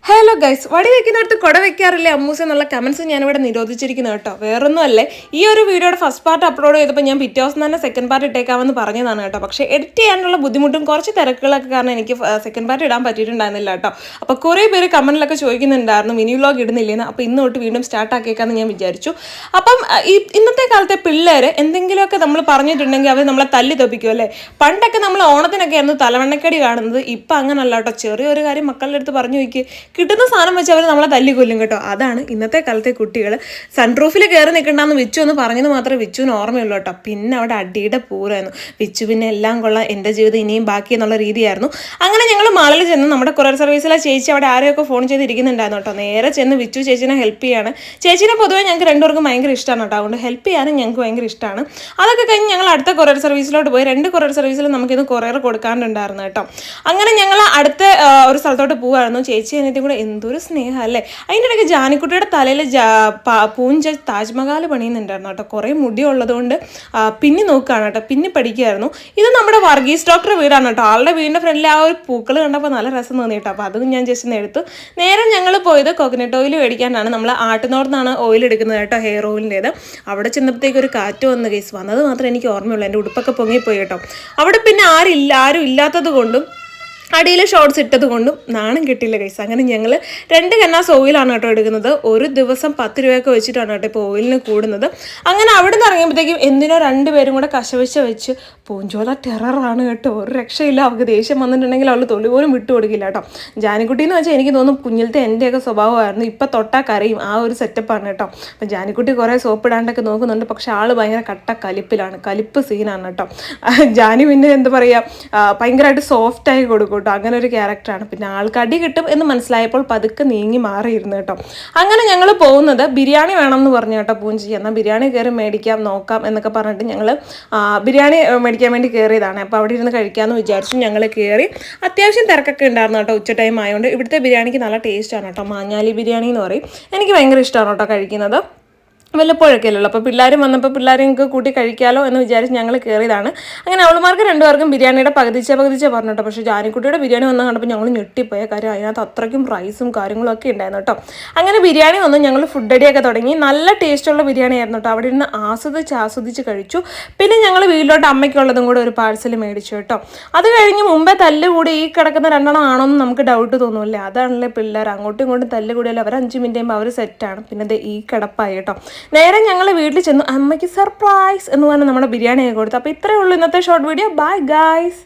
Hello guys, വടി വെക്കുന്നിടത്ത് കുട വെക്കാറില്ലേ അമ്മൂസ് എന്നുള്ള കമൻസ് ഞാനിവിടെ നിരോധിച്ചിരിക്കുന്നത് കേട്ടോ. വേറൊന്നും അല്ലേ, ഈ ഒരു വീഡിയോയുടെ ഫസ്റ്റ് പാർട്ട് അപ്ലോഡ് ചെയ്തപ്പോൾ ഞാൻ പിറ്റേ ദിവസം തന്നെ സെക്കൻഡ് പാർട്ട് ഇട്ടേക്കാമെന്ന് പറഞ്ഞതാണ് കേട്ടോ. പക്ഷേ എഡിറ്റ് ചെയ്യാനുള്ള ബുദ്ധിമുട്ടും കുറച്ച് തിരക്കുകളൊക്കെ കാരണം എനിക്ക് സെക്കൻഡ് പാർട്ട് ഇടാൻ പറ്റിയിട്ടുണ്ടായിരുന്നില്ല കേട്ടോ. അപ്പോൾ കുറേ പേര് കമൻറ്റിലൊക്കെ ചോദിക്കുന്നുണ്ടായിരുന്നു മിനി വ്ലോഗ് ഇടുന്നില്ലേന്ന്. അപ്പോൾ ഇന്ന് തൊട്ട് വീണ്ടും സ്റ്റാർട്ട് ആക്കിയേക്കാമെന്ന് ഞാൻ വിചാരിച്ചു. അപ്പം ഇന്നത്തെ കാലത്തെ പിള്ളേർ എന്തെങ്കിലുമൊക്കെ നമ്മൾ പറഞ്ഞിട്ടുണ്ടെങ്കിൽ അവർ നമ്മളെ തല്ലി തൊപ്പിക്കും അല്ലേ. പണ്ടൊക്കെ നമ്മൾ ഓണത്തിനൊക്കെ ആയിരുന്നു തലവണ്ണക്കടി കാണുന്നത്. ഇപ്പം അങ്ങനല്ല കേട്ടോ. ചെറിയൊരു കാര്യം മക്കളുടെ അടുത്ത് പറഞ്ഞു വയ്ക്കുക, കിട്ടുന്ന സാധനം വെച്ച് അവർ നമ്മളെ തല്ലിക്കൊല്ലും കേട്ടോ. അതാണ് ഇന്നത്തെ കാലത്തെ കുട്ടികൾ. സൺറൂഫിൽ കയറി നിൽക്കണ്ടെന്ന് വിച്ചു എന്ന് പറഞ്ഞത് മാത്രമേ വിച്ചുവിന് ഓർമ്മയുള്ളൂ കേട്ടോ. പിന്നെ അവിടെ അടിയുടെ പൂരായിരുന്നു. വിച്ചു പിന്നെ എല്ലാം കൊള്ളാം, എൻ്റെ ജീവിതം ഇനിയും ബാക്കി എന്നുള്ള രീതിയായിരുന്നു. അങ്ങനെ ഞങ്ങൾ മാളിൽ ചെന്ന് നമ്മുടെ കൊറിയർ സർവീസിലെ ചേച്ചി അവിടെ ആരെയൊക്കെ ഫോൺ ചെയ്തിരിക്കുന്നുണ്ടായിരുന്നു കേട്ടോ. നേരെ ചെന്ന് വിച്ചു ചേച്ചിനെ ഹെൽപ്പ് ചെയ്യാണ്. ചേച്ചിനെ പൊതുവേ ഞങ്ങൾക്ക് രണ്ടുപേർക്കും ഭയങ്കര ഇഷ്ടമാണ് കേട്ടോ. അതുകൊണ്ട് ഹെൽപ്പ് ചെയ്യാനും ഞങ്ങൾക്ക് ഭയങ്കര ഇഷ്ടമാണ്. അതൊക്കെ കഴിഞ്ഞ് ഞങ്ങൾ അടുത്ത കൊറിയർ സർവീസിലോട്ട് പോയി. 2 കൊറിയർ സർവീസിൽ നമുക്കിന്ന് കൊറിയർ കൊടുക്കാനുണ്ടായിരുന്നു കേട്ടോ. അങ്ങനെ ഞങ്ങൾ അടുത്ത ഒരു സ്ഥലത്തോട്ട് പോവുമായിരുന്നു. ചേച്ചി എന്നിട്ട് കൂടെ എന്തൊരു സ്നേഹം അല്ലേ. അതിൻ്റെ ഇടയ്ക്ക് ജാനിക്കുട്ടിയുടെ തലയിൽ പൂഞ്ച താജ്മഹൽ പണിയുന്നുണ്ടായിരുന്നു കേട്ടോ. കുറേ മുടി ഉള്ളതുകൊണ്ട് പിന്നി നോക്കുകയാണ് കേട്ടോ. പിന്നി പഠിക്കുകയായിരുന്നു. ഇത് നമ്മുടെ വർഗീസ് ഡോക്ടർ വീടാണ് കേട്ടോ. ആളുടെ വീടിൻ്റെ ഫ്രണ്ടിൽ ആ ഒരു പൂക്കൾ കണ്ടപ്പോൾ നല്ല രസം തോന്നി കേട്ടോ. അപ്പോൾ അതും ഞാൻ ജസ്റ്റ് ഒന്ന് എടുത്തു. നേരെ ഞങ്ങൾ പോയത് കോക്കനട്ട് ഓയിൽ മേടിക്കാനാണ്. നമ്മൾ ആട്ടുന്നോർന്നാണ് ഓയിൽ എടുക്കുന്നത് കേട്ടോ, ഹെയർ ഓയിലിൻ്റേത്. അവിടെ ചെന്നപ്പോഴത്തേക്ക് ഒരു കാറ്റ് വന്ന കേസ് വന്നത് മാത്രമേ എനിക്ക് ഓർമ്മയുള്ളൂ. എൻ്റെ ഉടുപ്പൊക്കെ പൊങ്ങിപ്പോയി കേട്ടോ. അവിടെ പിന്നെ ആരും ഇല്ലാത്തത് കൊണ്ടും അടിയിൽ ഷോർട്ട്സ് ഇട്ടത് കൊണ്ടും നാണം കിട്ടിയില്ല കൈസ്. അങ്ങനെ ഞങ്ങൾ 2 കന്നാസ് ഓയിലാണ് കേട്ടോ എടുക്കുന്നത്. ഒരു ദിവസം 10 രൂപയൊക്കെ വെച്ചിട്ടാണ് കേട്ടോ ഇപ്പോൾ ഓയിലിന് കൂടുന്നത്. അങ്ങനെ അവിടെ നിന്ന് ഇറങ്ങിയപ്പോഴത്തേക്കും എന്തിനോ 2 പേരും കൂടെ കശവശ വെച്ച് പൂഞ്ചോല ടെററാണ് കേട്ടോ. ഒരു രക്ഷയില്ല. അവൾക്ക് ദേഷ്യം വന്നിട്ടുണ്ടെങ്കിൽ അവൾ തൊലി പോലും വിട്ടു കൊടുക്കില്ല കേട്ടോ. ജാനിക്കുട്ടി എന്ന് വെച്ചാൽ എനിക്ക് തോന്നുന്നു കുഞ്ഞിലത്തെ എൻ്റെയൊക്കെ സ്വഭാവമായിരുന്നു. ഇപ്പം തൊട്ടാൽ കരയും, ആ ഒരു സെറ്റപ്പാണ് കേട്ടോ. അപ്പം ജാനിക്കുട്ടി കുറേ സോപ്പ് ഇടാണ്ടൊക്കെ നോക്കുന്നുണ്ട്. പക്ഷെ ആൾ ഭയങ്കര കട്ട കലിപ്പിലാണ്, കലിപ്പ് സീനാണ് കേട്ടോ. ജാനി പിന്നെ എന്താ പറയുക, ഭയങ്കരമായിട്ട് സോഫ്റ്റായി കൊടുക്കും കേട്ടോ. അങ്ങനെ ഒരു ക്യാരക്ടറാണ്. പിന്നെ ആൾക്ക് അടി കിട്ടും എന്ന് മനസ്സിലായപ്പോൾ പതുക്കെ നീങ്ങി മാറിയിരുന്നു കേട്ടോ. അങ്ങനെ ഞങ്ങൾ പോകുന്നത് ബിരിയാണി വേണം എന്ന് പറഞ്ഞു കേട്ടോ പൂഞ്ചി. എന്നാൽ ബിരിയാണി കയറി മേടിക്കാം നോക്കാം എന്നൊക്കെ പറഞ്ഞിട്ട് ഞങ്ങൾ ബിരിയാണി മേടിക്കാൻ വേണ്ടി കയറിയതാണ്. അപ്പോൾ അവിടെ ഇരുന്ന് കഴിക്കാമെന്ന് വിചാരിച്ചു. ഞങ്ങൾ കയറി. അത്യാവശ്യം തിരക്കൊക്കെ ഉണ്ടായിരുന്നു കേട്ടോ. ഉച്ച ടൈം ആയതുകൊണ്ട് ഇവിടുത്തെ ബിരിയാണിക്ക് നല്ല ടേസ്റ്റാണ് കേട്ടോ. മാഞ്ഞാലി ബിരിയാണി എന്ന് പറയും. എനിക്ക് ഭയങ്കര ഇഷ്ടമാണ് കേട്ടോ കഴിക്കുന്നത്. വല്ലപ്പോഴൊക്കെ അല്ലല്ലോ. അപ്പോൾ പിള്ളേരും വന്നപ്പോൾ പിള്ളേരെയൊക്കെ കൂട്ടി കഴിക്കാമല്ലോ എന്ന് വിചാരിച്ച് ഞങ്ങൾ കയറിയതാണ്. അങ്ങനെ അവളുമാർക്ക് 2 പേർക്കും ബിരിയാണിയുടെ പകുതിച്ചേ പറഞ്ഞു കേട്ടോ. പക്ഷേ ജാനിക്കുട്ടിയുടെ ബിരിയാണി വന്ന് കണ്ടപ്പോൾ ഞങ്ങൾ ഞെട്ടിപ്പോയ കാര്യം അതിനകത്ത് അത്രയ്ക്കും റൈസും കാര്യങ്ങളൊക്കെ ഉണ്ടായിരുന്നു കേട്ടോ. അങ്ങനെ ബിരിയാണി വന്നു. ഞങ്ങൾ ഫുഡ് അടിയൊക്കെ തുടങ്ങി. നല്ല ടേസ്റ്റുള്ള ബിരിയാണി ആയിരുന്നു കേട്ടോ. അവിടെ നിന്ന് ആസ്വദിച്ച് കഴിച്ചു. പിന്നെ ഞങ്ങൾ വീട്ടിലോട്ട് അമ്മയ്ക്കുള്ളതും കൂടെ ഒരു പാഴ്സൽ മേടിച്ചു കേട്ടോ. അത് കഴിഞ്ഞ് മുമ്പേ തല്ലുകൂടി ഈ കിടക്കുന്ന 2 ആണോന്ന് നമുക്ക് ഡൗട്ട് തോന്നുമല്ലേ. അതാണല്ലേ പിള്ളേർ അങ്ങോട്ടും ഇങ്ങോട്ടും തല്ലുകൂടിയല്ലോ. അവർ 5 മിനിറ്റ് കഴിയുമ്പോൾ അവർ സെറ്റാണ്. പിന്നെ ഈ കിടപ്പായി കേട്ടോ. നേരെ ഞങ്ങൾ വീട്ടിൽ ചെന്നു. അമ്മയ്ക്ക് സർപ്രൈസ് എന്ന് പറഞ്ഞാൽ നമ്മുടെ ബിരിയാണിയൊക്കെ കൊടുത്തു. അപ്പോൾ ഇത്രയേ ഉള്ളൂ ഇന്നത്തെ ഷോർട്ട് വീഡിയോ. Bye guys.